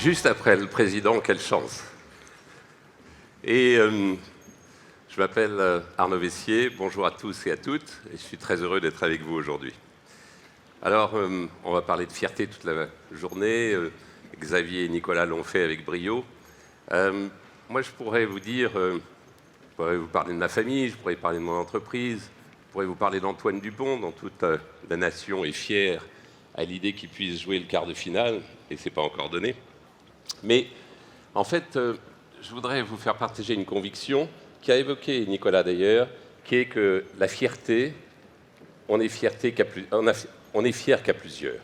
Juste après le président, quelle chance. Et je m'appelle Arnaud Vessier, bonjour à tous et à toutes, et je suis très heureux d'être avec vous aujourd'hui. Alors, on va parler de fierté toute la journée, Xavier et Nicolas l'ont fait avec brio. Moi, je pourrais vous dire, je pourrais vous parler de ma famille, je pourrais parler de mon entreprise, je pourrais vous parler d'Antoine Dupont, dont toute la nation est fière à l'idée qu'il puisse jouer le quart de finale, et ce n'est pas encore donné. Mais en fait, je voudrais vous faire partager une conviction qui a évoqué Nicolas d'ailleurs, qui est que la fierté, on est fier qu'à plusieurs.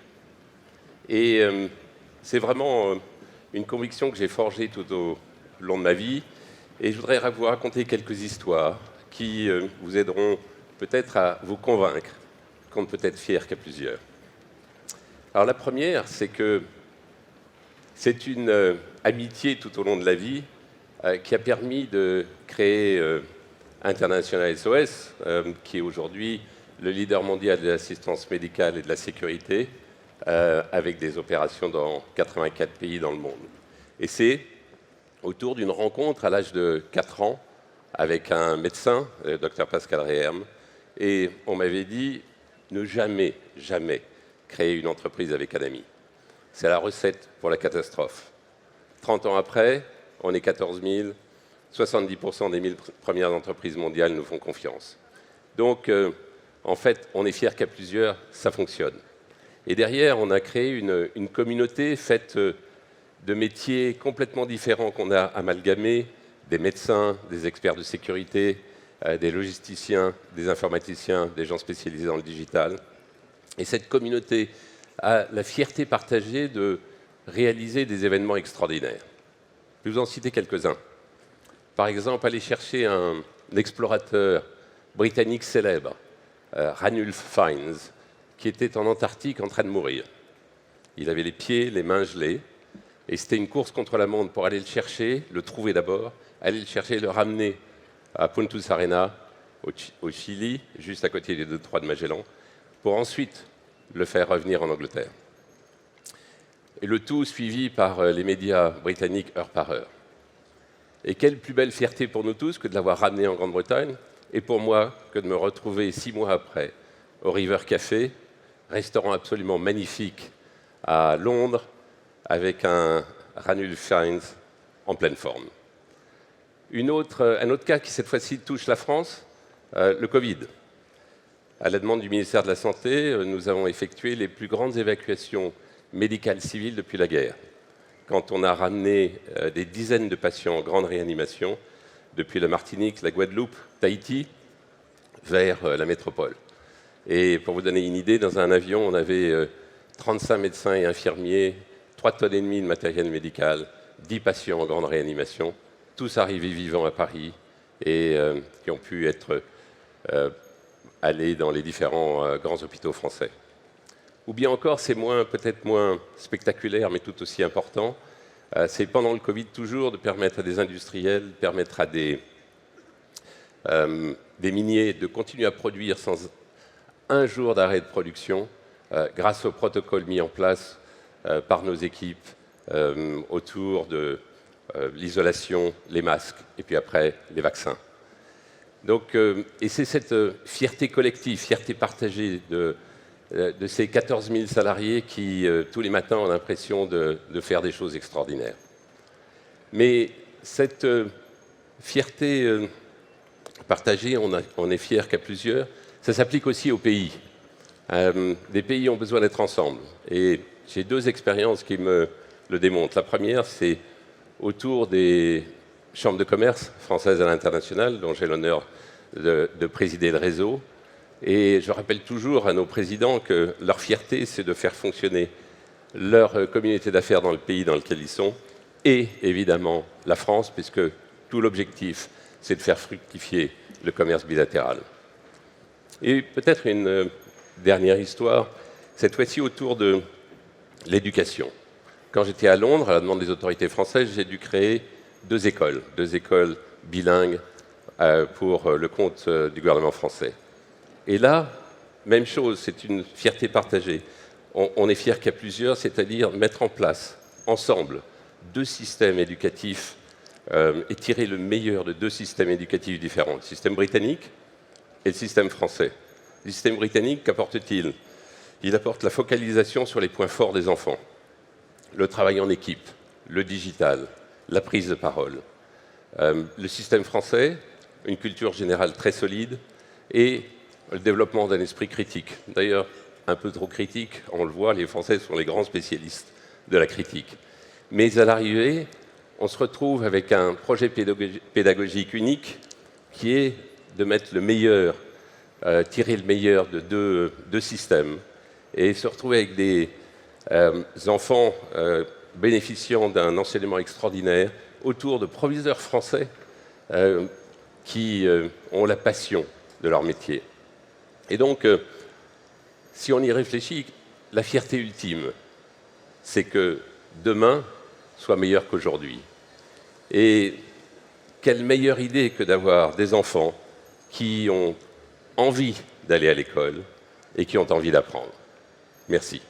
Et c'est vraiment une conviction que j'ai forgée tout au long de ma vie. Et je voudrais vous raconter quelques histoires qui vous aideront peut-être à vous convaincre qu'on ne peut être fier qu'à plusieurs. Alors la première, c'est que c'est une amitié tout au long de la vie qui a permis de créer International SOS, qui est aujourd'hui le leader mondial de l'assistance médicale et de la sécurité, avec des opérations dans 84 pays dans le monde. Et c'est autour d'une rencontre à l'âge de 4 ans avec un médecin, le docteur Pascal Réherme, et on m'avait dit ne jamais créer une entreprise avec un ami. C'est la recette pour la catastrophe. 30 ans après, on est 14 000, 70% des 1000 premières entreprises mondiales nous font confiance. Donc, en fait, on est fier qu'à plusieurs, ça fonctionne. Et derrière, on a créé une communauté faite de métiers complètement différents qu'on a amalgamés, des médecins, des experts de sécurité, des logisticiens, des informaticiens, des gens spécialisés dans le digital. Et cette communauté a la fierté partagée de réaliser des événements extraordinaires. Je vais vous en citer quelques-uns. Par exemple, aller chercher un explorateur britannique célèbre, Ranulph Fiennes, qui était en Antarctique en train de mourir. Il avait les pieds, les mains gelés, et c'était une course contre la montre pour aller le chercher, le trouver d'abord, aller le chercher, le ramener à Punta Arenas, au Chili, juste à côté des détroits de Magellan, pour ensuite le faire revenir en Angleterre. Et le tout suivi par les médias britanniques heure par heure. Et quelle plus belle fierté pour nous tous que de l'avoir ramené en Grande-Bretagne, et pour moi que de me retrouver 6 mois après au River Café, restaurant absolument magnifique à Londres, avec un Ranulph Fiennes en pleine forme. Un autre cas qui cette fois-ci touche la France, le Covid. À la demande du ministère de la Santé, nous avons effectué les plus grandes évacuations médicales civiles depuis la guerre, quand on a ramené des dizaines de patients en grande réanimation depuis la Martinique, la Guadeloupe, Tahiti, vers la métropole. Et pour vous donner une idée, dans un avion, on avait 35 médecins et infirmiers, 3,5 tonnes de matériel médical, 10 patients en grande réanimation, tous arrivés vivants à Paris et qui ont pu être aller dans les différents grands hôpitaux français. Ou bien encore, c'est peut-être moins spectaculaire, mais tout aussi important, c'est pendant le Covid toujours de permettre à des industriels, de permettre à des miniers de continuer à produire sans un jour d'arrêt de production, grâce au protocole mis en place par nos équipes autour de l'isolation, les masques, et puis après les vaccins. Donc, et c'est cette fierté collective, fierté partagée de ces 14 000 salariés qui, tous les matins, ont l'impression de faire des choses extraordinaires. Mais cette fierté partagée, on est fier qu'à plusieurs, ça s'applique aussi aux pays. Les pays ont besoin d'être ensemble. Et j'ai 2 expériences qui me le démontrent. La première, c'est autour des chambres de commerce françaises à l'international, dont j'ai l'honneur de présider le réseau. Et je rappelle toujours à nos présidents que leur fierté, c'est de faire fonctionner leur communauté d'affaires dans le pays dans lequel ils sont, et évidemment la France, puisque tout l'objectif, c'est de faire fructifier le commerce bilatéral. Et peut-être une dernière histoire, cette fois-ci autour de l'éducation. Quand j'étais à Londres, à la demande des autorités françaises, j'ai dû créer 2 écoles bilingues pour le compte du gouvernement français. Et là, même chose, c'est une fierté partagée. On est fier qu'à plusieurs, c'est-à-dire mettre en place, ensemble, deux systèmes éducatifs et tirer le meilleur de deux systèmes éducatifs différents, le système britannique et le système français. Le système britannique, qu'apporte-t-il? Il apporte la focalisation sur les points forts des enfants, le travail en équipe, le digital, la prise de parole. Le système français, une culture générale très solide et le développement d'un esprit critique. D'ailleurs, un peu trop critique, on le voit, les Français sont les grands spécialistes de la critique. Mais à l'arrivée, on se retrouve avec un projet pédagogique unique qui est de mettre le meilleur, tirer le meilleur de deux systèmes et se retrouver avec des enfants bénéficiant d'un enseignement extraordinaire autour de proviseurs français qui ont la passion de leur métier. Et donc, si on y réfléchit, la fierté ultime, c'est que demain soit meilleur qu'aujourd'hui. Et quelle meilleure idée que d'avoir des enfants qui ont envie d'aller à l'école et qui ont envie d'apprendre. Merci.